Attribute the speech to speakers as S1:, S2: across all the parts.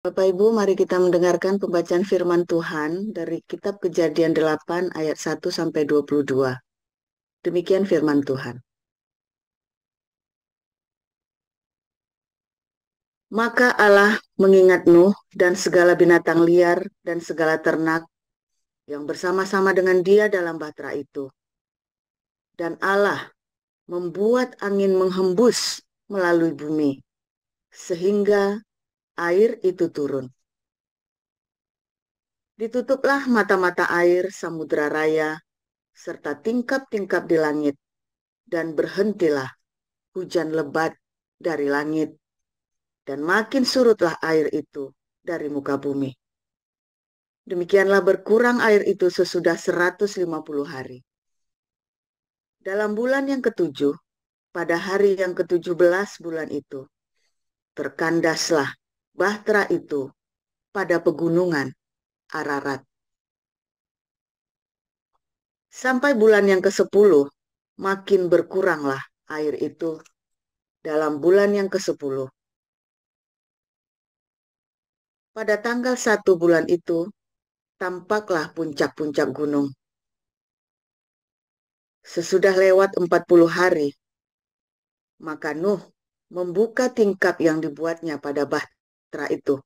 S1: Bapak Ibu, mari kita mendengarkan pembacaan firman Tuhan dari Kitab Kejadian 8 ayat 1 sampai 22. Demikian firman Tuhan. Maka Allah mengingat Nuh dan segala binatang liar dan segala ternak yang bersama-sama dengan dia dalam bahtera itu. Dan Allah membuat angin menghembus melalui bumi, sehingga air itu turun. Ditutuplah mata-mata air samudra raya, serta tingkap-tingkap di langit, dan berhentilah hujan lebat dari langit, dan makin surutlah air itu dari muka bumi. Demikianlah berkurang air itu sesudah 150 hari. Dalam bulan yang ketujuh, pada hari yang ke-17 bulan itu, terkandaslah bahtera itu pada pegunungan Ararat. Sampai bulan yang ke-10, makin berkuranglah air itu dalam bulan yang ke-10. Pada tanggal 1 bulan itu, tampaklah puncak-puncak gunung. Sesudah lewat 40 hari, maka Nuh membuka tingkap yang dibuatnya pada bahtera itu.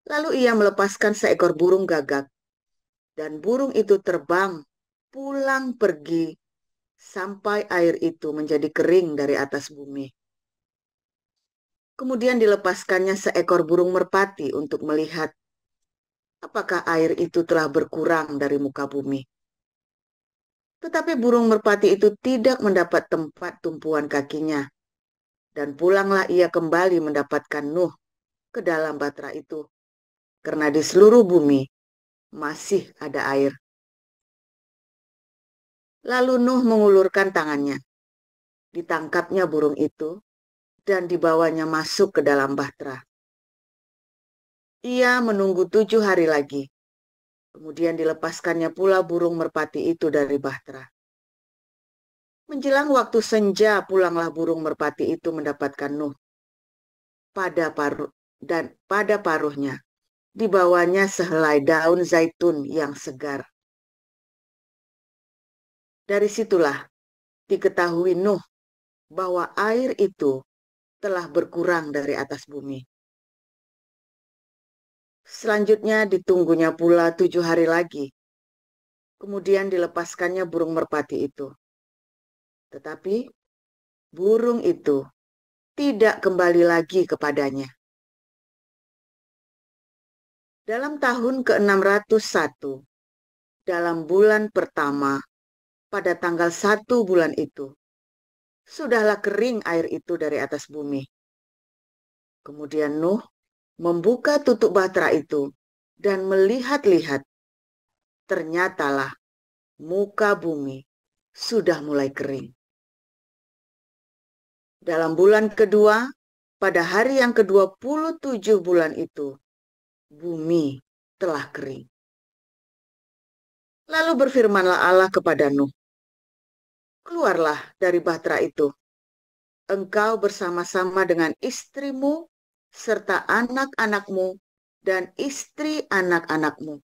S1: Lalu ia melepaskan seekor burung gagak, dan burung itu terbang pulang pergi sampai air itu menjadi kering dari atas bumi. Kemudian dilepaskannya seekor burung merpati untuk melihat apakah air itu telah berkurang dari muka bumi. Tetapi burung merpati itu tidak mendapat tempat tumpuan kakinya, dan pulanglah ia kembali mendapatkan Nuh ke dalam bahtera itu, karena di seluruh bumi masih ada air. Lalu Nuh mengulurkan tangannya, ditangkapnya burung itu, dan dibawanya masuk ke dalam bahtera. Ia menunggu 7 hari lagi, kemudian dilepaskannya pula burung merpati itu dari bahtera. Menjelang waktu senja, pulanglah burung merpati itu mendapatkan Nuh pada paruhnya. Dibawanya sehelai daun zaitun yang segar. Dari situlah diketahui Nuh bahwa air itu telah berkurang dari atas bumi. Selanjutnya ditunggunya pula 7 hari lagi. Kemudian dilepaskannya burung merpati itu. Tetapi burung itu tidak kembali lagi kepadanya. Dalam tahun ke-601, dalam bulan pertama, pada tanggal 1 bulan itu, sudahlah kering air itu dari atas bumi. Kemudian Nuh membuka tutup bahtera itu dan melihat-lihat. Ternyatalah muka bumi sudah mulai kering. Dalam bulan kedua, pada hari yang ke-27 bulan itu, bumi telah kering. Lalu berfirmanlah Allah kepada Nuh, keluarlah dari bahtera itu, engkau bersama-sama dengan istrimu serta anak-anakmu dan istri anak-anakmu.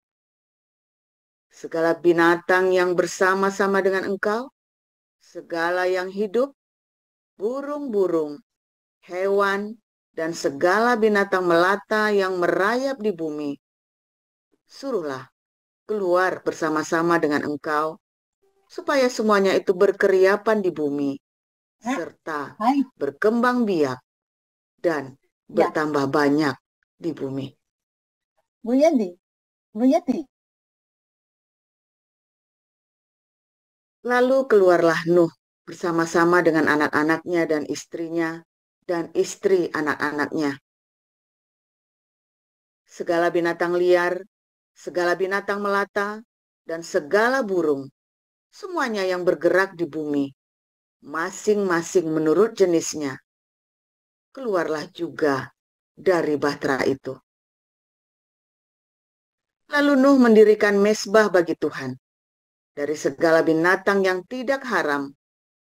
S1: Segala binatang yang bersama-sama dengan engkau, segala yang hidup, burung-burung, hewan, dan segala binatang melata yang merayap di bumi, suruhlah keluar bersama-sama dengan engkau, supaya semuanya itu berkeriapan di bumi, serta
S2: Hai,
S1: berkembang biak dan
S2: ya,
S1: bertambah banyak di bumi.
S2: Bu Yenti, Bu Yenti.
S1: Lalu keluarlah Nuh bersama-sama dengan anak-anaknya dan istrinya, dan istri anak-anaknya. Segala binatang liar, segala binatang melata, dan segala burung, semuanya yang bergerak di bumi, masing-masing menurut jenisnya, keluarlah juga dari bahtera itu. Lalu Nuh mendirikan mezbah bagi Tuhan. Dari segala binatang yang tidak haram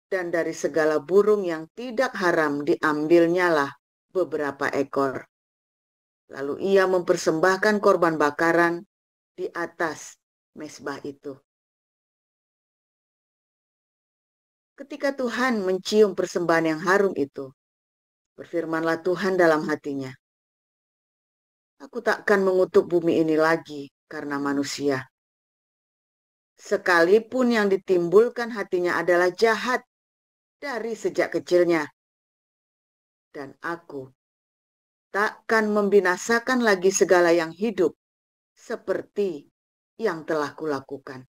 S1: dan dari segala burung yang tidak haram diambilnyalah beberapa ekor. Lalu ia mempersembahkan korban bakaran di atas mezbah itu. Ketika Tuhan mencium persembahan yang harum itu, berfirmanlah Tuhan dalam hatinya, aku takkan mengutuk bumi ini lagi karena manusia. Sekalipun yang ditimbulkan hatinya adalah jahat dari sejak kecilnya. Dan aku takkan membinasakan lagi segala yang hidup seperti yang telah kulakukan.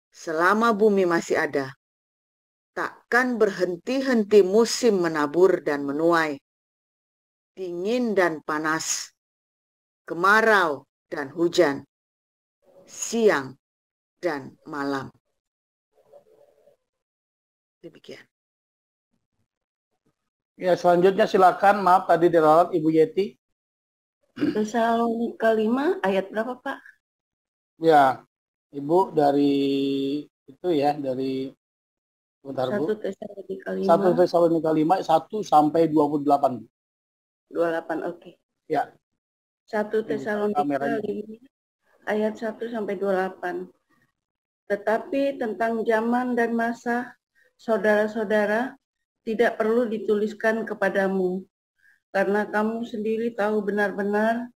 S1: Selama bumi masih ada, takkan berhenti-henti musim menabur dan menuai, dingin dan panas, kemarau dan hujan, siang dan malam. Demikian.
S3: Ya, selanjutnya silakan. Maaf tadi diralat Ibu Yeti.
S2: Tesalonika 5 ayat berapa, Pak?
S3: Ya, Ibu dari itu ya, dari bentar
S2: 1
S3: Bu.
S2: Tesalonika
S3: 1
S2: 5
S3: Tesalonika 5 1 sampai 28.
S2: 28, oke.
S3: Ya,
S2: 1 Tesalonika
S3: kameranya.
S2: 5 ayat 1 sampai 28. Tetapi tentang zaman dan masa, saudara-saudara, tidak perlu dituliskan kepadamu, karena kamu sendiri tahu benar-benar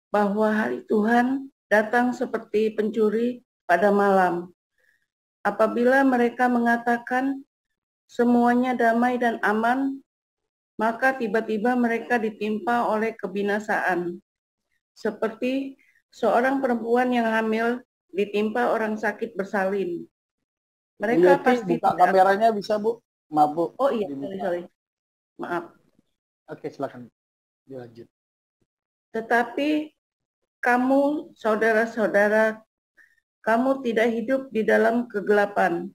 S2: bahwa hari Tuhan datang seperti pencuri pada malam. Apabila mereka mengatakan semuanya damai dan aman, maka tiba-tiba mereka ditimpa oleh kebinasaan. Seperti seorang perempuan yang hamil ditimpa orang sakit bersalin.
S3: Bu
S2: Mereka
S3: Yeti,
S2: pasti
S3: buka
S2: tidak.
S3: kameranya bisa Bu? Maaf Bu.
S2: Oh iya,
S3: Dibuka.
S2: sorry. Maaf.
S3: Oke, silakan dilanjut.
S2: Tetapi kamu, saudara-saudara, kamu tidak hidup di dalam kegelapan,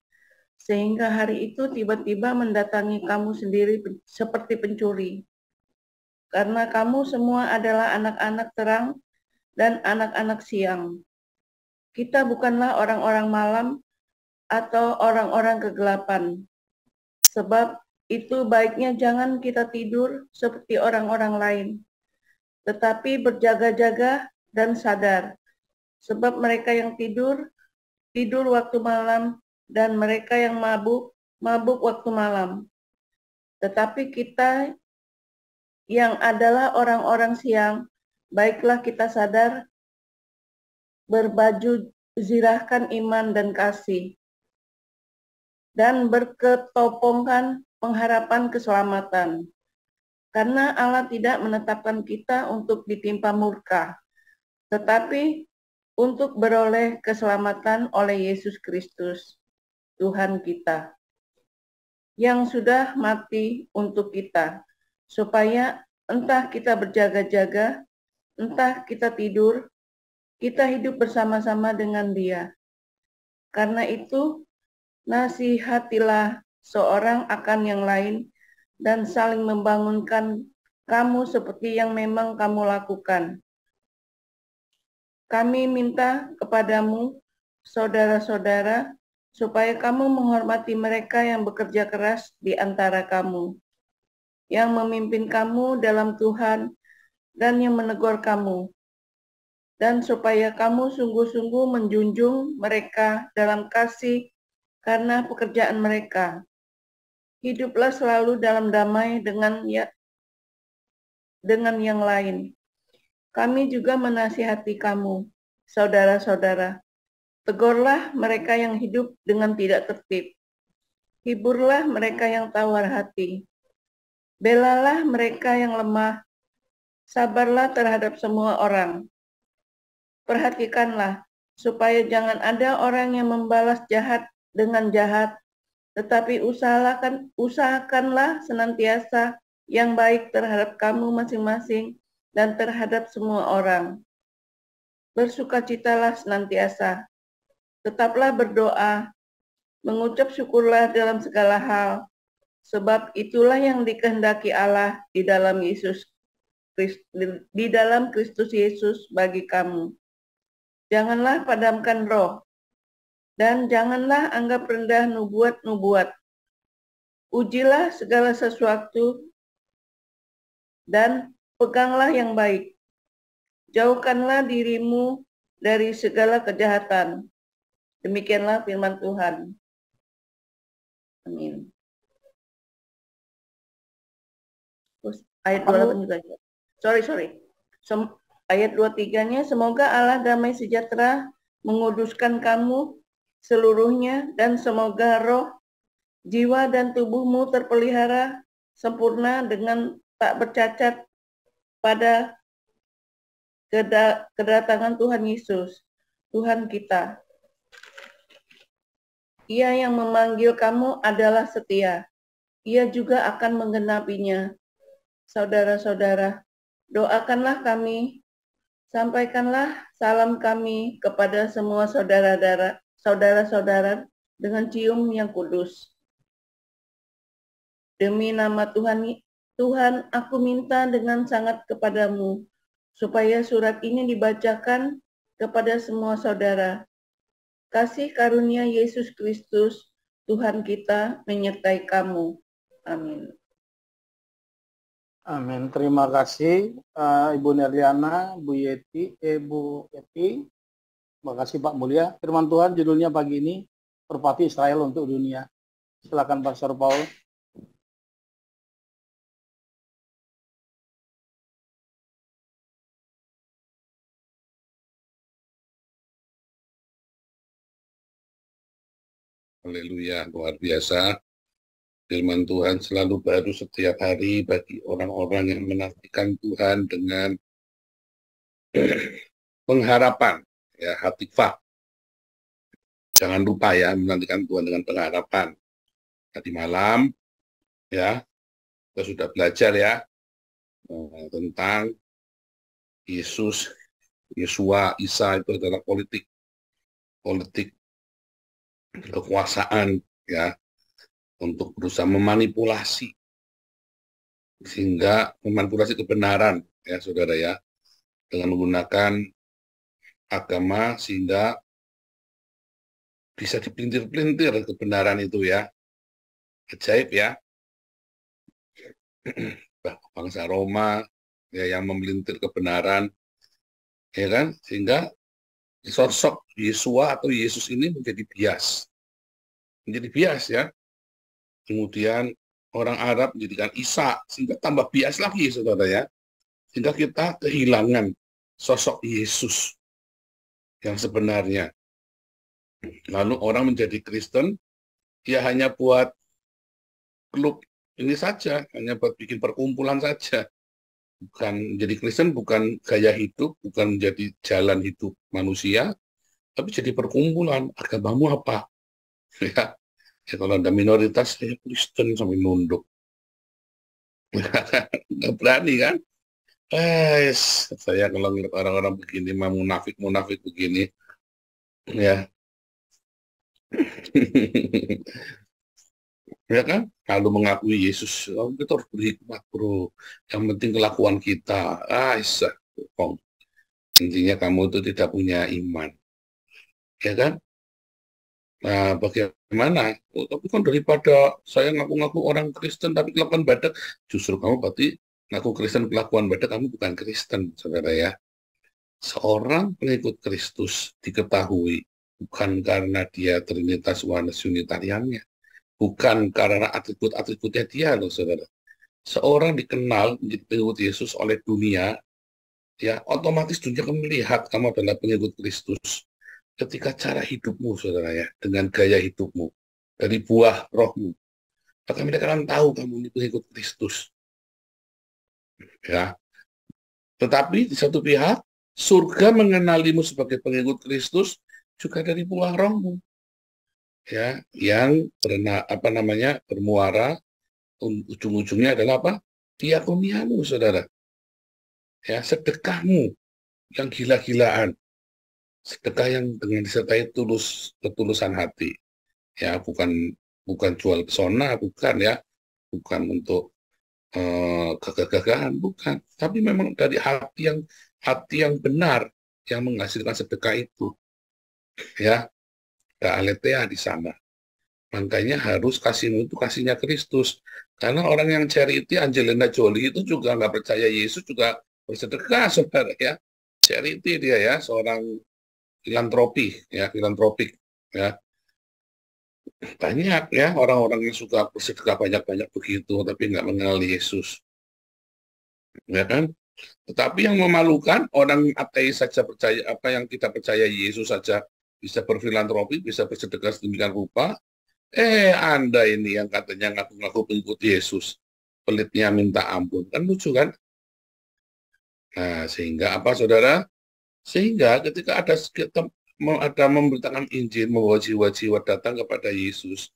S2: sehingga hari itu tiba-tiba mendatangi kamu sendiri seperti pencuri. Karena kamu semua adalah anak-anak terang dan anak-anak siang. Kita bukanlah orang-orang malam atau orang-orang kegelapan. Sebab itu baiknya jangan kita tidur seperti orang-orang lain, tetapi berjaga-jaga dan sadar. Sebab mereka yang tidur, tidur waktu malam, dan mereka yang mabuk, mabuk waktu malam. Tetapi kita yang adalah orang-orang siang, baiklah kita sadar, berbaju zirahkan iman dan kasih, dan berketopongkan pengharapan keselamatan. Karena Allah tidak menetapkan kita untuk ditimpa murka, tetapi untuk beroleh keselamatan oleh Yesus Kristus, Tuhan kita, yang sudah mati untuk kita, supaya entah kita berjaga-jaga, entah kita tidur, kita hidup bersama-sama dengan Dia. Karena itu, nasihatilah seorang akan yang lain dan saling membangunkan kamu seperti yang memang kamu lakukan. Kami minta kepadamu, saudara-saudara, supaya kamu menghormati mereka yang bekerja keras di antara kamu, yang memimpin kamu dalam Tuhan dan yang menegur kamu, dan supaya kamu sungguh-sungguh menjunjung mereka dalam kasih karena pekerjaan mereka. Hiduplah selalu dalam damai dengan yang lain. Kami juga menasihati kamu, saudara-saudara. Tegurlah mereka yang hidup dengan tidak tertib. Hiburlah mereka yang tawar hati. Belalah mereka yang lemah. Sabarlah terhadap semua orang. Perhatikanlah supaya jangan ada orang yang membalas jahat dengan jahat, tetapi usahakanlah senantiasa yang baik terhadap kamu masing-masing dan terhadap semua orang. Bersukacitalah senantiasa. Tetaplah berdoa, mengucap syukurlah dalam segala hal, sebab itulah yang dikehendaki Allah di dalam Kristus Yesus bagi kamu. Janganlah padamkan roh, dan janganlah anggap rendah nubuat-nubuat. Ujilah segala sesuatu, dan peganglah yang baik. Jauhkanlah dirimu dari segala kejahatan. Demikianlah firman Tuhan. Amin. Terus ayat 28 juga. Sorry. Ayat 23-nya, semoga Allah damai sejahtera menguduskan kamu seluruhnya, dan semoga roh, jiwa, dan tubuhmu terpelihara sempurna dengan tak bercacat pada kedatangan Tuhan Yesus, Tuhan kita. Ia yang memanggil kamu adalah setia. Ia juga akan menggenapinya. Saudara-saudara, doakanlah kami, sampaikanlah salam kami kepada semua saudara-saudara dengan cium yang kudus. Demi nama Tuhan, aku minta dengan sangat kepadamu, supaya surat ini dibacakan kepada semua saudara. Kasih karunia Yesus Kristus, Tuhan kita, menyertai kamu. Amin.
S3: Amin. Terima kasih Ibu Nerliana, Bu Yeti, Bu Yeti. Terima kasih Pak Mulia. Firman Tuhan judulnya pagi ini, Merpati Israel untuk Dunia. Silakan Pastor Paul.
S4: Haleluya, luar biasa. Firman Tuhan selalu baru setiap hari bagi orang-orang yang menantikan Tuhan dengan pengharapan, ya, hatikvah. Jangan lupa ya, menantikan Tuhan dengan pengharapan. Tadi malam, ya, kita sudah belajar ya tentang Yesus, Yesua, Isa itu adalah politik kekuasaan, ya, untuk berusaha memanipulasi, sehingga memanipulasi kebenaran, ya saudara ya, dengan menggunakan agama sehingga bisa dipelintir-pelintir kebenaran itu ya. Ajaib ya. Bangsa Roma ya yang memelintir kebenaran, ya kan, sehingga sosok Yesua atau Yesus ini menjadi bias ya. Kemudian orang Arab menjadikan Isa, sehingga tambah bias lagi, saudara ya. Sehingga kita kehilangan sosok Yesus yang sebenarnya. Lalu orang menjadi Kristen, ya hanya buat klub ini saja, hanya buat bikin perkumpulan saja. Bukan jadi Kristen, bukan gaya hidup, bukan menjadi jalan hidup manusia, tapi jadi perkumpulan. Agamamu apa? Ya, kalau ada minoritas, saya Kristen sampai nunduk. Nggak berani kan? Saya kalau ngeliat orang-orang begini, mah munafik begini, ya. Ya kan? Kalau mengakui Yesus, kita harus berhikmat, bro. Yang penting kelakuan kita. Intinya kamu itu tidak punya iman. Ya kan? Nah, bagaimana? Tapi kan daripada saya ngaku-ngaku orang Kristen tapi kelakuan badak, justru kamu berarti ngaku Kristen kelakuan badak, kamu bukan Kristen, saudara ya. Seorang pengikut Kristus diketahui bukan karena dia Trinitas Oneness Unitariannya, bukan karena atribut-atributnya dia loh, saudara. Seorang dikenal menjadi pengikut Yesus oleh dunia, ya otomatis dunia akan melihat kamu adalah pengikut Kristus ketika cara hidupmu, saudara ya, dengan gaya hidupmu, dari buah rohmu, maka mereka akan tahu kamu ini pengikut Kristus. Ya. Tetapi di satu pihak, surga mengenalimu sebagai pengikut Kristus juga dari buah rohmu, ya, yang bermuara, ujung-ujungnya adalah apa? Diakoniamu, saudara. Ya, sedekahmu yang gila-gilaan. Sedekah yang dengan disertai ketulusan hati, ya, bukan jual pesona, bukan ya, bukan untuk gagah-gagahan, bukan, tapi memang dari hati yang benar yang menghasilkan sedekah itu, ya, ada aletheia di sana. Makanya harus kasihmu itu kasihnya Kristus, Karena orang yang charity, Angelina Jolie itu juga nggak percaya Yesus, juga bersedekah, saudara ya. Charity dia ya, seorang filantropik ya. Banyak ya orang-orang yang suka bersedekah banyak-banyak begitu, tapi nggak mengenal Yesus, ya kan? Tetapi yang memalukan, orang ateis saja percaya, apa yang tidak percaya Yesus saja bisa berfilantropi, bisa bersedekah sedemikian rupa. Anda ini yang katanya ngaku-ngaku pengikut Yesus, pelitnya minta ampun. Kan lucu kan? Nah, sehingga apa, saudara? Sehingga ketika ada memberitakan Injil, membawa jiwa-jiwa datang kepada Yesus,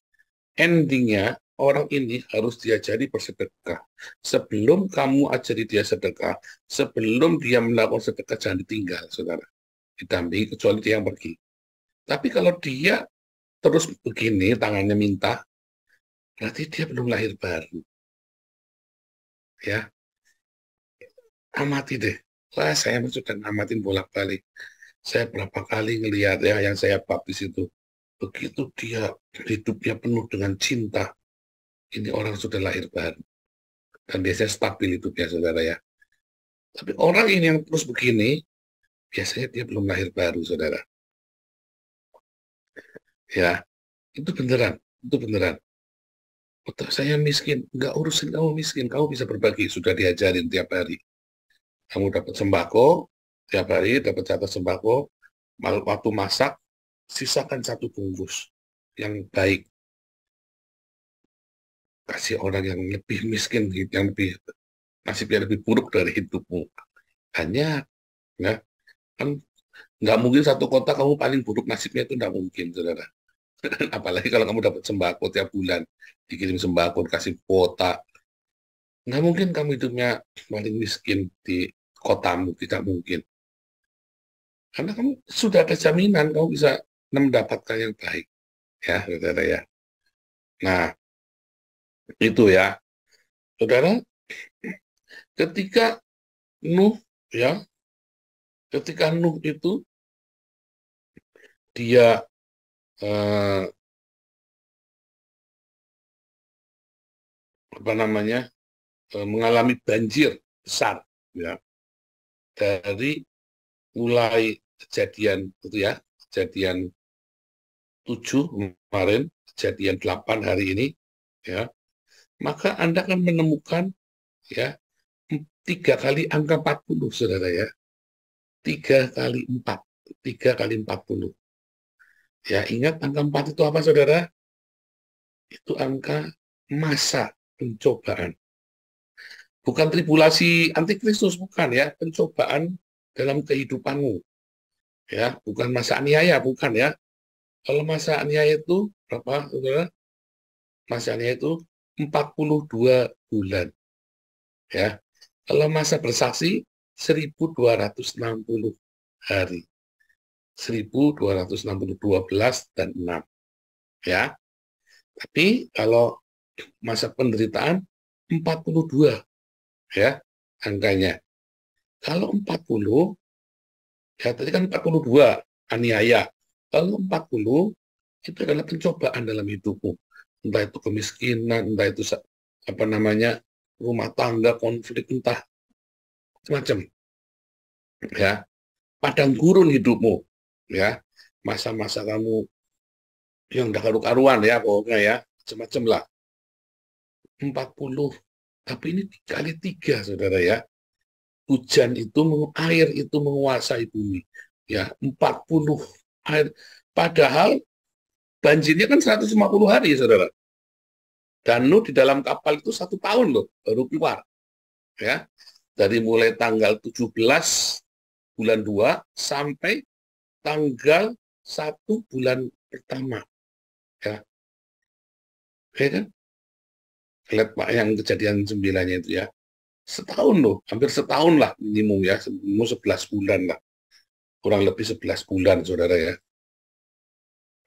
S4: endingnya orang ini harus diajari bersedekah. Sebelum kamu ajari dia sedekah, sebelum dia melakukan sedekah, jangan ditinggal, saudara. Didampingi, kecuali dia yang pergi. Tapi kalau dia terus begini, tangannya minta, berarti dia belum lahir baru. Ya, amati deh. Wah, saya sudah amatin bolak-balik. Saya berapa kali ngelihat ya yang saya baptis itu. Begitu dia hidupnya penuh dengan cinta, ini orang sudah lahir baru. Dan biasanya stabil hidupnya, saudara ya. Tapi orang ini yang terus begini, biasanya dia belum lahir baru, saudara. Ya, itu beneran. Itu beneran. Otak saya miskin, nggak urusin kamu miskin, kamu bisa berbagi, sudah diajarin tiap hari. Kamu dapat sembako, tiap hari dapat jatah sembako, waktu masak, sisakan 1 bungkus yang baik. Kasih orang yang lebih miskin, yang lebih nasibnya lebih buruk dari hidupmu. Banyak, ya. Kan nggak mungkin satu kota kamu paling buruk nasibnya, itu nggak mungkin, saudara. Apalagi kalau kamu dapat sembako tiap bulan, dikirim sembako, kasih kuota. Nggak mungkin kamu hidupnya paling miskin di kotamu, tidak mungkin. Karena kamu sudah ada jaminan, kamu bisa mendapatkan yang baik. Ya, saudara ya. Nah, itu ya. Saudara, ketika Nuh, ya, ketika Nuh itu, dia apa namanya, mengalami banjir besar, ya, dari mulai kejadian itu ya, kejadian 7 kemarin, kejadian 8 hari ini, ya, maka Anda akan menemukan ya 3 kali angka 40, saudara ya. 3 kali 4, 3 kali 40. Ya, ingat angka 4 itu apa, saudara? Itu angka masa pencobaan. Bukan tribulasi antikristus, bukan ya, pencobaan dalam kehidupanmu. Ya, bukan masa aniaya, bukan ya. Kalau masa aniaya itu berapa, saudara? Masa aniaya itu 42 bulan. Ya. Kalau masa bersaksi 1260 hari. 1260, 12 dan 6. Ya. Tapi kalau masa penderitaan 42 ya angkanya. Kalau 40, ya tadi kan 42 aniaya. Kalau 40 itu adalah pencobaan dalam hidupmu. Entah itu kemiskinan, entah itu apa namanya, rumah tangga, konflik, entah macam. Ya, padang gurun hidupmu. Ya, masa-masa kamu yang udah karu-karuan ya, pokoknya ya, macam-macam lah. 40, tapi ini kali 3, saudara ya. Hujan itu, air itu menguasai bumi. Ya, 40 air. Padahal banjirnya kan 150 hari, saudara. Dan Nuh di dalam kapal itu 1 tahun loh, baru keluar. Ya, dari mulai tanggal 17 bulan 2 sampai tanggal 1 bulan pertama. Ya, oke kan? Lihat Pak yang kejadian 9-nya itu ya. Setahun loh, hampir setahun lah minimum ya, minimum 11 bulan lah. Kurang lebih 11 bulan, saudara ya.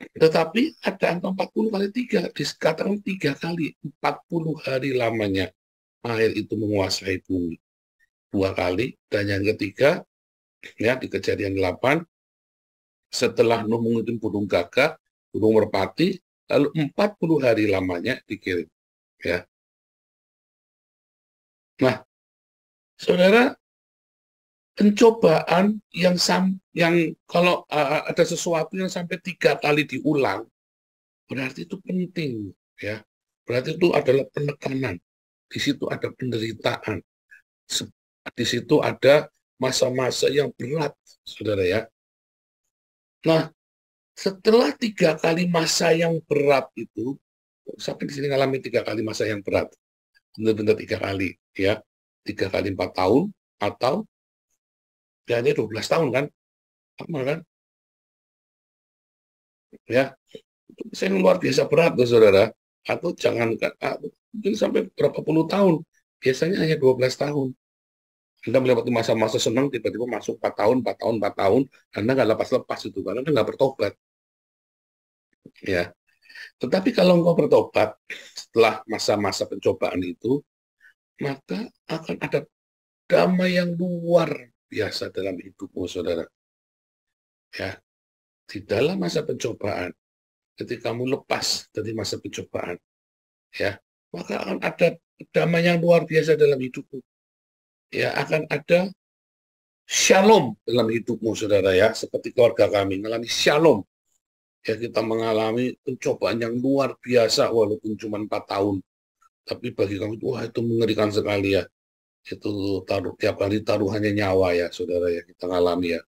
S4: Tetapi ada angka 40 kali 3, dikatakan 3 kali, 40 hari lamanya air itu menguasai bumi. 2 kali, dan yang ketiga, ya di kejadian 8, setelah Nuh mengirim burung gagak, burung merpati, lalu 40 hari lamanya dikirim. Ya. Nah, saudara, pencobaan yang kalau ada sesuatu yang sampai 3 kali diulang, berarti itu penting, ya. Berarti itu adalah penekanan. Di situ ada penderitaan. Di situ ada masa-masa yang berat, saudara ya. Nah, setelah 3 kali masa yang berat itu, sampai di sini ngalamin 3 kali masa yang berat, benar-benar 3 kali, ya, 3 kali 4 tahun, atau ya ini 12 tahun kan, sama kan, ya, itu saya luar biasa berat, tuh, saudara. Atau jangan, mungkin sampai berapa puluh tahun, biasanya hanya 12 tahun. Anda melewati masa-masa senang, tiba-tiba masuk 4 tahun, 4 tahun, 4 tahun, Anda nggak lepas-lepas itu, karena Anda nggak bertobat. Ya, tetapi kalau engkau bertobat setelah masa-masa pencobaan itu, maka akan ada damai yang luar biasa dalam hidupmu, saudara. Ya, di dalam masa pencobaan, ketika kamu lepas dari masa pencobaan, ya, maka akan ada damai yang luar biasa dalam hidupmu. Ya, akan ada shalom dalam hidupmu, saudara ya. Seperti keluarga kami mengalami shalom. Ya, kita mengalami pencobaan yang luar biasa walaupun cuma 4 tahun. Tapi bagi kami itu, wah, itu mengerikan sekali ya. Itu tiap kali taruhannya nyawa ya, saudara ya, kita alami ya.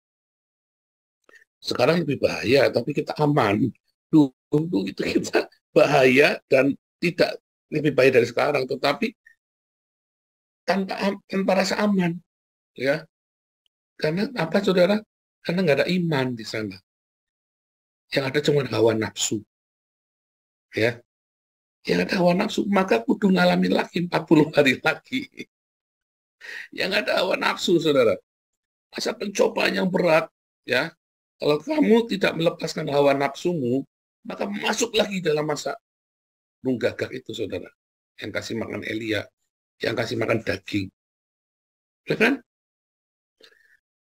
S4: Sekarang lebih bahaya, tapi kita aman. Dulu itu kita bahaya dan tidak lebih bahaya dari sekarang, tetapi tanpa rasa aman, ya. Karena apa, saudara? Karena nggak ada iman di sana. Yang ada cuma hawa nafsu, ya. Yang ada hawa nafsu, maka kudu ngalamin lagi 40 hari lagi. Yang ada hawa nafsu, saudara. Masa pencobaan yang berat, ya. Kalau kamu tidak melepaskan hawa nafsumu, maka masuk lagi dalam masa nunggagak itu, saudara. Yang kasih makan Elia, yang kasih makan daging. Ya kan?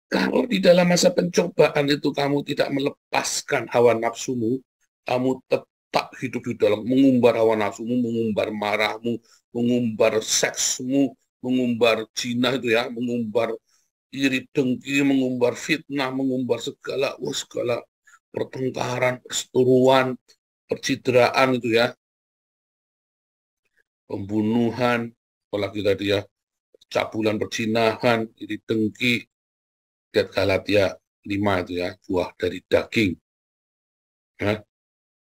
S4: Kalau di dalam masa pencobaan itu kamu tidak melepaskan hawa nafsumu, kamu tetap hidup di dalam mengumbar hawa nafsumu, mengumbar marahmu, mengumbar seksmu, mengumbar zina itu ya, mengumbar iri dengki, mengumbar fitnah, mengumbar segala pertengkaran, perseteruan, percideraan itu ya, pembunuhan, apalagi tadi ya, cabulan, perzinahan, iri dengki, lihat Galatia 5 itu ya, buah dari daging. Ya,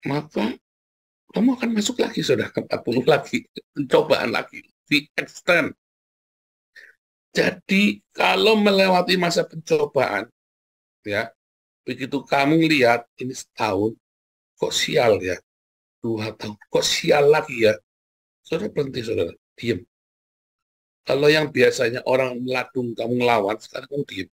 S4: maka kamu akan masuk lagi, saudara, 40 lagi, pencobaan lagi, di extend. Jadi kalau melewati masa pencobaan, ya, begitu kamu lihat ini setahun, kok sial ya, 2 tahun, kok sial lagi ya, saudara berhenti, saudara, diem. Kalau yang biasanya orang meladung kamu ngelawan, sekarang kamu diem.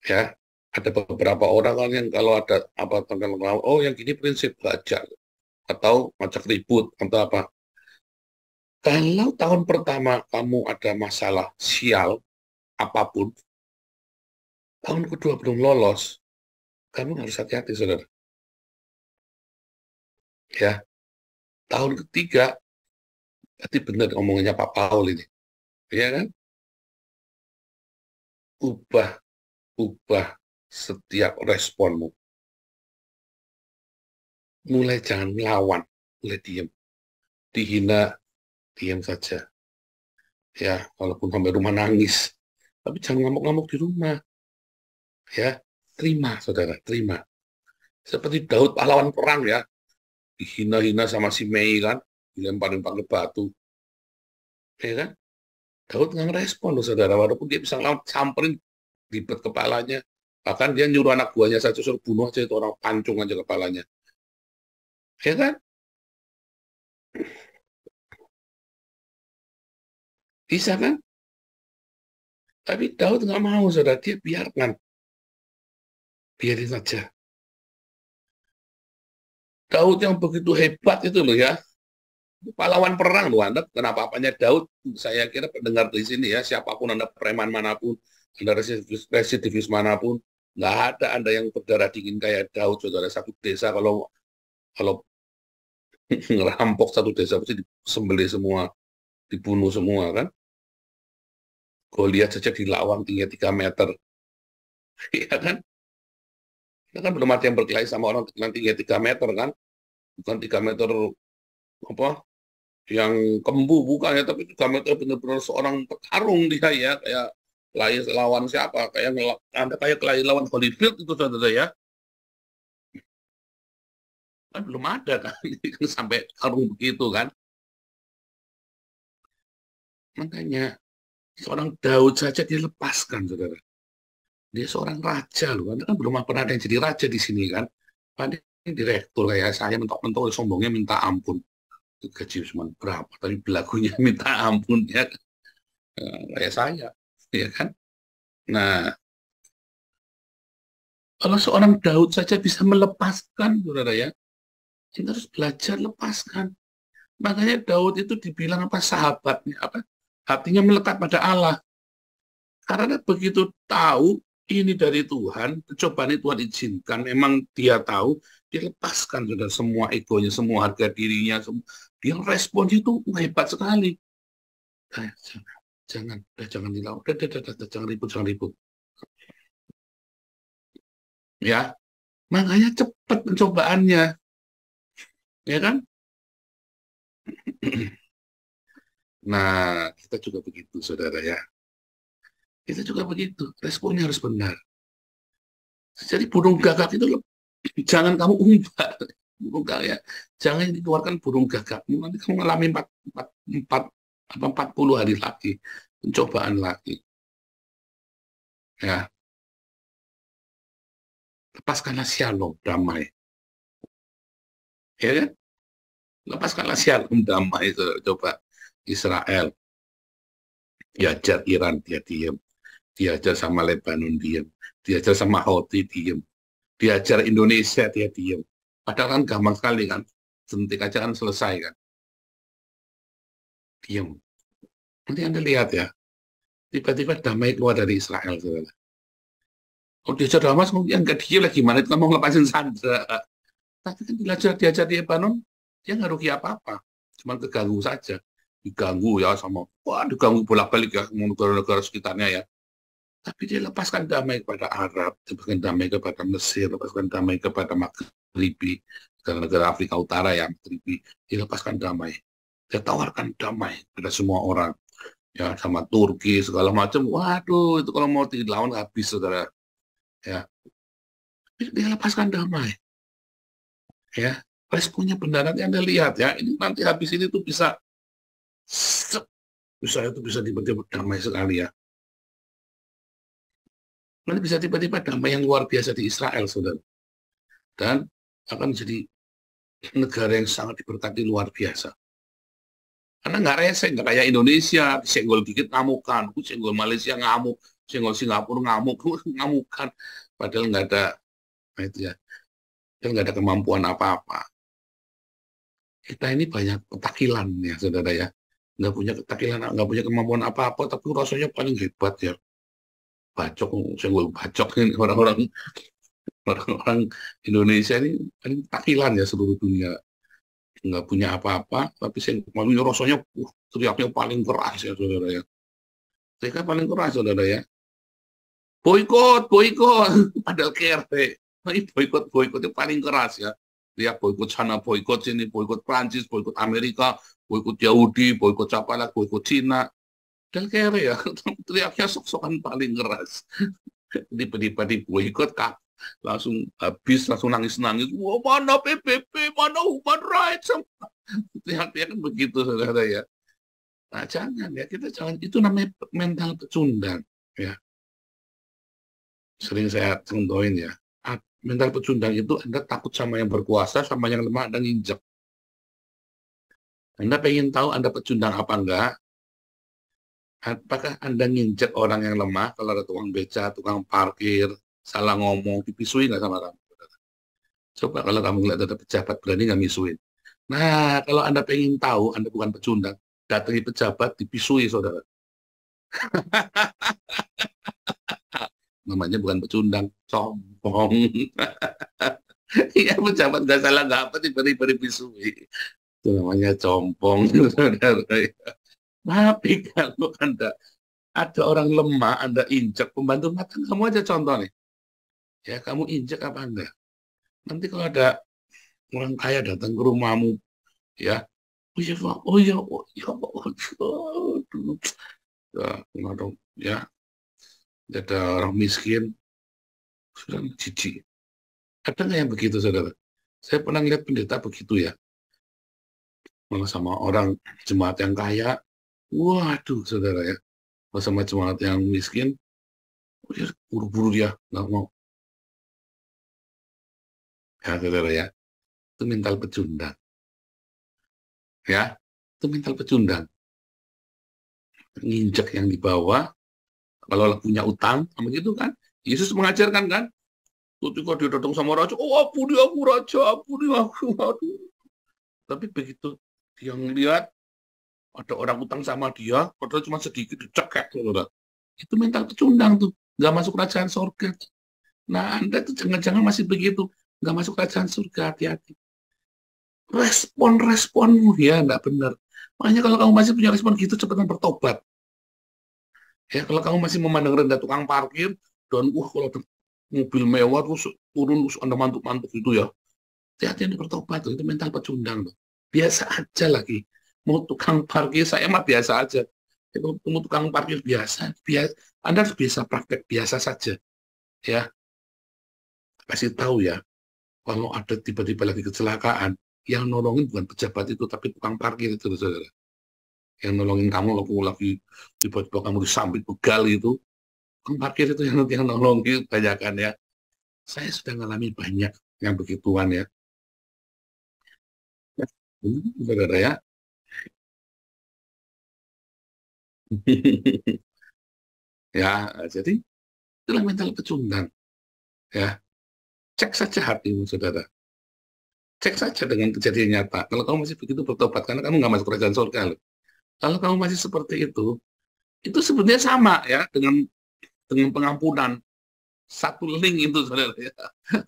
S4: Ya, ada beberapa orang kan yang kalau ada apa tentang ngelawan, oh yang gini prinsip baca atau ngajak ribut atau apa. Kalau tahun pertama kamu ada masalah sial apapun, tahun kedua belum lolos, kamu harus hati-hati, saudara. Ya, tahun ketiga, berarti benar omongannya Pak Paul ini, ya kan? Ubah setiap responmu. Mulai jangan melawan, mulai diem, dihina, diam saja. Ya, walaupun sampai rumah nangis, tapi jangan ngamuk-ngamuk di rumah. Ya, terima, saudara, terima. Seperti Daud pahlawan perang ya, dihina-hina sama si Mei kan, dilemparin pakai batu. Ya kan? Daud nggak ngerespon loh, saudara, walaupun dia bisa ngelawan, samperin, ribet kepalanya. Bahkan dia nyuruh anak buahnya saja suruh bunuh aja itu orang, pancung aja kepalanya. Ya kan? Bisa kan? Tapi Daud nggak mau, saudara, dia biarkan. Biarin saja. Daud yang begitu hebat itu loh ya, pahlawan perang loh Anda, kenapa apanya Daud, saya kira pendengar di sini ya, siapapun Anda, preman manapun, Anda residivis manapun, nggak ada Anda yang berdarah dingin kayak Daud, saudara. Satu desa kalau ngerampok satu desa pasti disembelih semua, dibunuh semua kan. Goliat saja dilawan tingginya 3 meter. Iya kan? Kita kan belum ada yang berkelahi sama orang dengan tingginya 3 meter kan. Bukan 3 meter apa yang kembu, bukan ya, tapi 3 meter benar-benar seorang petarung dia ya, kayak lawan siapa, kayak Anda kayak kelahi lawan Holyfield itu saudara ya. Kan belum ada kan sampai tarung begitu kan. Makanya seorang Daud saja dilepaskan, saudara. Dia seorang raja loh. Anda kan belum pernah ada yang jadi raja di sini kan. Padahal direktur kayak saya mentok-mentok sombongnya minta ampun. Gaji cuma berapa, tapi belagunya minta ampun ya. Kayak saya, ya kan. Nah, kalau seorang Daud saja bisa melepaskan, saudara ya, kita harus belajar lepaskan. Makanya Daud itu dibilang apa, sahabatnya, apa, hatinya melekat pada Allah. Karena begitu tahu ini dari Tuhan, cobaan itu Tuhan izinkan, memang dia tahu, dia lepaskan sudah semua egonya, semua harga dirinya, dia responnya itu hebat sekali. Jangan dilawan, jangan ribut. Ya, makanya cepat pencobaannya, ya kan? Nah, kita juga begitu, saudara ya. Kita juga begitu, responnya harus benar. Jadi burung gagak itu jangan kamu umpat, burung gagak ya. Jangan dikeluarkan burung gagakmu, nanti kamu mengalami 40 hari lagi, pencobaan lagi. Ya, lepaskanlah shalom, damai. Ya kan? Lepaskanlah shalom, damai. Coba Israel, diajar Iran, dia diam. Diajar sama Lebanon, diam. Diajar sama Houthi, diam. Diajar Indonesia, dia diam. Padahal kan gampang sekali kan. Sentik aja kan selesai kan. Diam. Nanti Anda lihat ya. Tiba-tiba damai keluar dari Israel. Saudara. Kalau diajar Hamas, mungkin nggak diam lagi. Gimana itu kan mau ngelepasin Sandra. Tapi kan diajar di Lebanon, dia nggak rugi apa-apa. Cuma keganggu saja. Diganggu ya sama, diganggu bolak-balik ya. Negara-negara sekitarnya ya. Tapi dia lepaskan damai kepada Arab, lepaskan damai kepada Mesir, lepaskan damai kepada Maghribi, negara-negara Afrika Utara ya, Maghribi, dia lepaskan damai. Dia tawarkan damai kepada semua orang. Ya, sama Turki, segala macam. Waduh, itu kalau mau dilawan habis, saudara. Ya, dia lepaskan damai. Ya, responnya benar. Nanti Anda lihat ya, ini nanti habis ini tuh bisa tiba-tiba damai sekali ya. Nanti bisa tiba-tiba damai yang luar biasa di Israel, saudara. Dan akan jadi negara yang sangat diberkati luar biasa. Karena nggak rese, nggak kayak Indonesia, senggol dikit ngamukan, senggol Malaysia ngamuk, senggol Singapura ngamuk, ngamukan. Padahal nggak ada, itu ya, padahal nggak ada kemampuan apa-apa. Kita ini banyak ketakilan ya, saudara ya. Nggak punya ketakilan, nggak punya kemampuan apa-apa, tapi rasanya paling hebat ya. Bacok, senggol bacok ini orang-orang Indonesia ini paling takilan ya seluruh dunia, nggak punya apa-apa tapi senggol rasanya teriaknya paling keras ya saudara ya, mereka paling keras saudara ya, boikot padahal kere, ini boikotnya paling keras ya, dia boikot sana, boikot sini, boikot Prancis, boikot Amerika, boikot Yahudi, boikot siapa lagi, boikot Cina. Dan kere ya, teriaknya sok-sokan paling keras. Tiba-tiba diboikot, langsung habis, langsung nangis-nangis. Wah, mana PBB, mana human rights? Teriak-teriak kan begitu, saudara ya. Nah, jangan ya, kita jangan, itu namanya mental pecundang. Ya. Sering saya contohin ya. Mental pecundang itu Anda takut sama yang berkuasa, sama yang lemah, Anda nginjek. Anda pengen tahu Anda pecundang apa enggak? Apakah Anda nginjek orang yang lemah, kalau ada tukang beca, tukang parkir, salah ngomong, dipisui nggak sama kamu? Coba kalau kamu ngeliat ada pejabat, berani nggak misuin? Nah, kalau Anda pengen tahu, Anda bukan pecundang, datangi pejabat, dipisui, saudara. Namanya bukan pecundang, sombong. Iya, pejabat nggak salah nggak apa, tiba-tiba dipisui. Itu namanya compong, saudara. Tapi kalau Anda ada orang lemah, Anda injak pembantu rumah tangga kamu aja contoh nih. Ya, kamu injak apa enggak? Nanti kalau ada orang kaya datang ke rumahmu, ya, oh iya, Pak, oh iya, oh iya, Pak, aduh, ya, dong, ya, ada orang miskin, sudah jijik. Ada nggak yang begitu, saudara? Saya pernah lihat pendeta begitu ya, malah sama orang jemaat yang kaya, waduh, saudara ya, malah sama jemaat yang miskin, oh ya, buru-buru dia, nggak mau. Ya, saudara ya, itu mental pecundang. Ya, itu mental pecundang. Nginjek yang di bawah, kalau punya utang, sama gitu kan. Yesus mengajarkan kan, ketika dia datang sama raja, oh ampuni aku raja, ampuni aku. Aduh. Tapi begitu dia ngelihat ada orang utang sama dia, padahal cuma sedikit dicekek, saudara. Itu mental pecundang tuh, nggak masuk kerajaan surga. Nah, Anda tuh jangan-jangan masih begitu, nggak masuk kerajaan surga, hati-hati. Respon-responmu ya nggak benar. Makanya kalau kamu masih punya respon gitu, cepetan bertobat. Ya, kalau kamu masih memandang rendah tukang parkir, dan kalau ada mobil mewah terus turun terus Anda mantuk-mantuk itu ya, hati-hati yang bertobat tuh, itu mental pecundang tuh. Biasa aja lagi. Mau tukang parkir, saya mah biasa aja. Mau tukang parkir biasa, Anda harus biasa praktek biasa saja. Ya, kasih tahu ya, kalau ada tiba-tiba lagi kecelakaan, yang nolongin bukan pejabat itu, tapi tukang parkir itu, saudara. Yang nolongin kamu lagi tiba-tiba kamu disambit begal itu, tukang parkir itu yang nolongin banyak kan ya. Saya sudah mengalami banyak yang begituan ya. Saudara ya. Ya, jadi itulah mental pecundang. Ya, cek saja hatimu, saudara. Cek saja dengan kejadian nyata. Kalau kamu masih begitu bertobat, karena kamu nggak masuk kerajaan surga loh. Kalau kamu masih seperti itu sebenarnya sama ya dengan pengampunan. Satu link itu, saudara ya.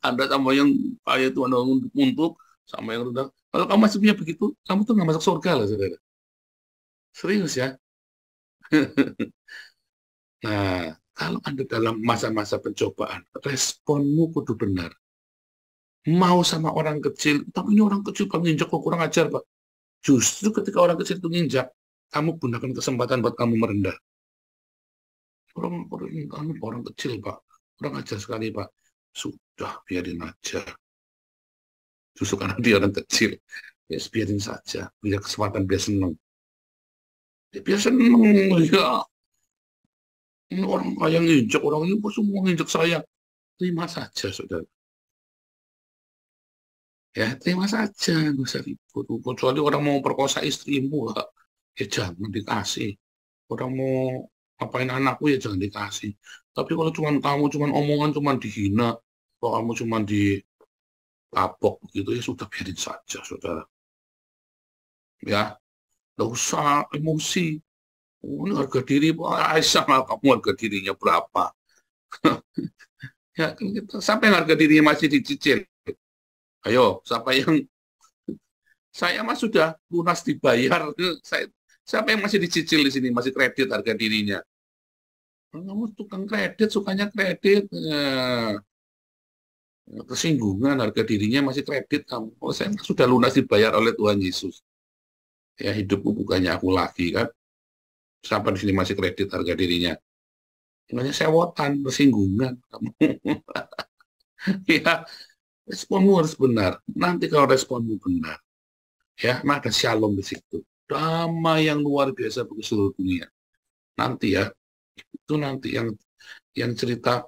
S4: Anda sama yang kaya itu Anda untuk sama yang rendah. Kalau kamu masih punya begitu, kamu tuh nggak masuk surga loh, saudara. Serius ya. Nah, kalau Anda dalam masa-masa pencobaan, responmu kudu benar. Mau sama orang kecil, tapi ini orang kecil Pak nginjak kok kurang ajar Pak. Justru ketika orang kecil itu nginjak, kamu gunakan kesempatan buat kamu merendah. Orang kecil Pak, kurang ajar sekali Pak. Sudah, biarin aja. Justru karena dia orang kecil, ya biarin saja. Biar kesempatan, biar seneng. Ya, biar seneng, ya. Ini orang kaya nginjak, orang ini semua nginjak saya. Terima saja, saudara. Ya, terima saja, nggak usah ribut. Kecuali orang mau perkosa istrimu, ya jangan dikasih. Orang mau ngapain anakku, ya jangan dikasih. Tapi kalau kamu cuman omongan, cuman dihina, kalau kamu cuman ditabok gitu, ya sudah biarin saja, saudara. Ya, nggak usah emosi. Oh, ini harga diri, Aisyah lah, kamu harga dirinya berapa? Ya, siapa yang harga dirinya masih dicicil? Ayo, saya mah sudah lunas dibayar. Siapa yang masih dicicil di sini, masih kredit harga dirinya? Kamu tukang kredit, sukanya kredit. Kesinggungan harga dirinya masih kredit kamu. Oh, saya sudah lunas dibayar oleh Tuhan Yesus. Ya, hidupku bukannya aku lagi kan. Siapa di sini masih kredit harga dirinya? Makanya sewotan, kesinggungan kamu. Ya, responmu harus benar. Nanti kalau responmu benar, ya, maka shalom di situ. Damai yang luar biasa bagi seluruh dunia. Nanti ya, itu nanti yang cerita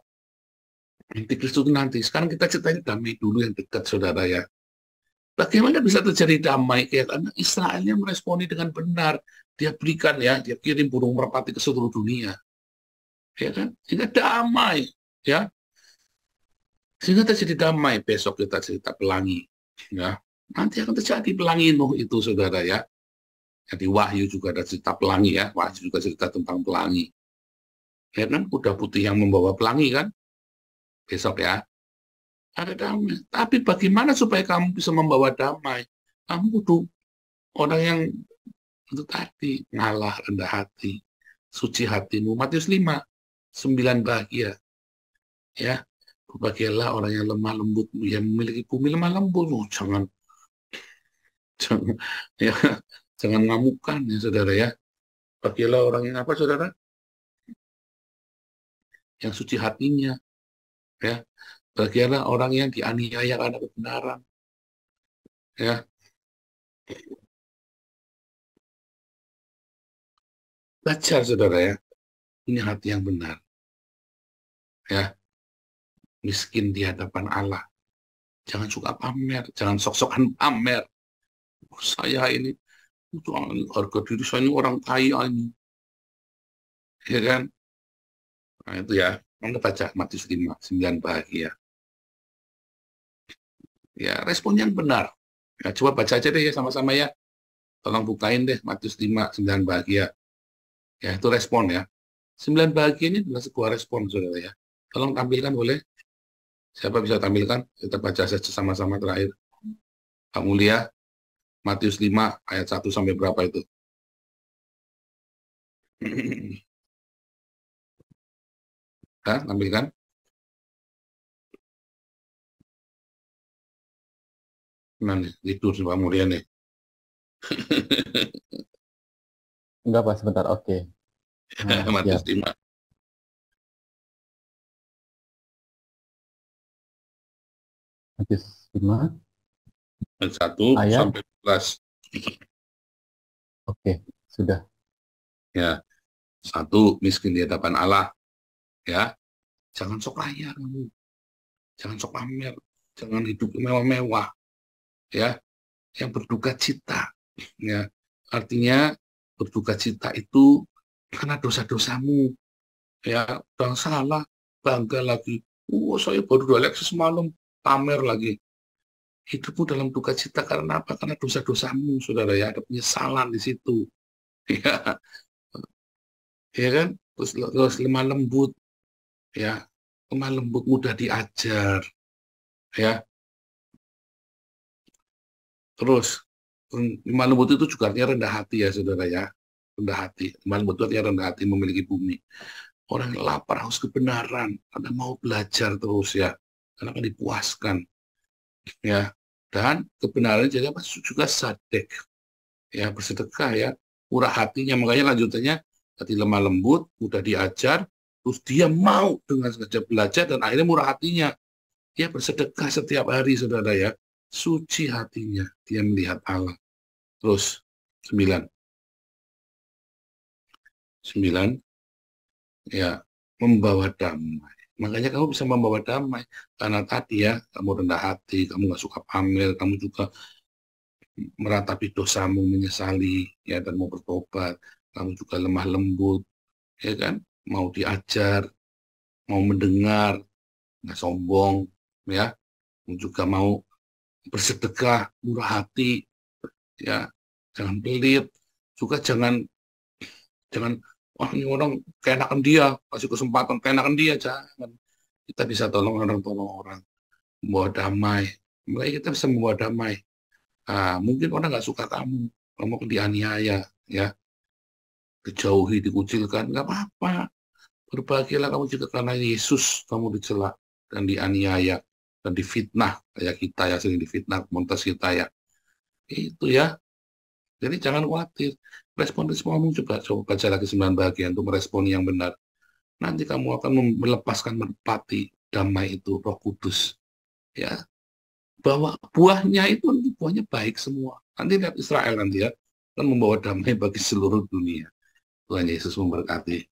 S4: Antikristus itu nanti. Sekarang kita ceritain damai dulu yang dekat, saudara ya. Bagaimana bisa terjadi damai? Ya, karena Israelnya meresponi dengan benar. Dia berikan ya, dia kirim burung merpati ke seluruh dunia. Ya kan? Sehingga damai. Ya, sehingga terjadi damai. Besok kita cerita pelangi. Ya, nanti akan terjadi pelangi Nuh itu, saudara ya. Jadi Wahyu juga ada cerita pelangi ya. Wahyu juga cerita tentang pelangi. Ya kan, kuda putih yang membawa pelangi kan. Besok ya. Ada damai. Tapi bagaimana supaya kamu bisa membawa damai? Kamu kudu orang yang Itu tadi, ngalah, rendah hati, suci hatimu. Matius 5, 9 bahagia. Ya, berbahagialah orang yang lemah lembut, yang memiliki bumi lemah lembut. Oh, jangan ya, jangan ngamukan ya saudara ya. Bahagialah orang yang apa saudara? Yang suci hatinya. Ya, bahagialah orang yang dianiaya karena kebenaran. Ya, belajar saudara ya, punya hati yang benar. Ya, miskin di hadapan Allah. Jangan suka pamer, jangan sok-sokan pamer. Oh, saya ini, itu harga diri saya ini orang kaya ini. Ya kan? Nah itu ya, Anda baca Matius 5, 9 bahagia. Ya, respon yang benar. Ya, coba baca aja deh ya sama-sama ya. Tolong bukain deh Matius 5, 9 bahagia. Ya, itu respon ya. 9 bahagia ini adalah sebuah respon, saudara ya. Tolong tampilkan boleh? Siapa bisa tampilkan? Kita baca saja sama-sama terakhir. Pak Mulia, Matius 5 ayat 1 sampai berapa itu? Kan, tampilkan. Nah, nih, tidur Pak Mulia nih.
S5: Enggak, Pak, sebentar. Oke. Nah,
S4: Matius
S5: siap.
S4: 5.
S5: Matius 5
S4: Ayat 1
S5: ayat.
S4: sampai 11.
S5: Oke, sudah.
S4: Ya, 1, miskin di hadapan Allah. Ya, jangan sok kaya kamu. Jangan sok pamer. Jangan hidup mewah-mewah. Ya, yang berduka cita. Ya, artinya berduka cita itu karena dosa-dosamu. Ya, udah salah, bangga lagi. Saya baru Alexis semalam, pamer lagi. Hidupmu dalam duka cita karena apa? Karena dosa-dosamu, saudara ya. Ada penyesalan di situ. Ya, ya kan? Terus lemah lembut. Ya, lemah lembut mudah diajar. Ya, terus lemah lembut itu juga artinya rendah hati ya, saudara ya. Rendah hati. Lemah lembut itu artinya rendah hati, memiliki bumi. Orang yang lapar haus kebenaran, karena mau belajar terus ya, karena akan dipuaskan. Ya, dan kebenaran jadi apa juga sadek ya, bersedekah ya, murah hatinya. Makanya lanjutannya hati lemah lembut, mudah diajar, terus dia mau dengan sengaja belajar dan akhirnya murah hatinya. Dia bersedekah setiap hari, saudara ya, suci hatinya, dia melihat Allah. Terus 9 ya, membawa damai. Makanya kamu bisa membawa damai karena tadi ya, kamu rendah hati, kamu nggak suka pamer, kamu juga meratapi dosamu, menyesali ya, dan mau bertobat. Kamu juga lemah lembut, ya kan? Mau diajar, mau mendengar, nggak sombong, ya. Kamu juga mau bersedekah, murah hati, ya. Jangan pelit, juga jangan wah ini orang keenakan dia, kasih kesempatan keenakan dia, jangan. Kita bisa tolong orang, membawa damai. Makanya kita bisa membawa damai. Mungkin orang nggak suka kamu akan dianiaya, ya, dijauhi, dikucilkan, nggak apa-apa. Berbahagialah kamu juga karena Yesus kamu dicela dan dianiaya dan difitnah, kayak kita ya sering difitnah komunitas kita ya. Itu ya. Jadi jangan khawatir. Respon-responmu juga coba baca lagi 9 bagian untuk meresponi yang benar. Nanti kamu akan melepaskan merpati damai itu, Roh Kudus. Ya, bahwa buahnya itu nanti buahnya baik semua. Nanti lihat Israel nanti ya, akan membawa damai bagi seluruh dunia. Tuhan Yesus memberkati.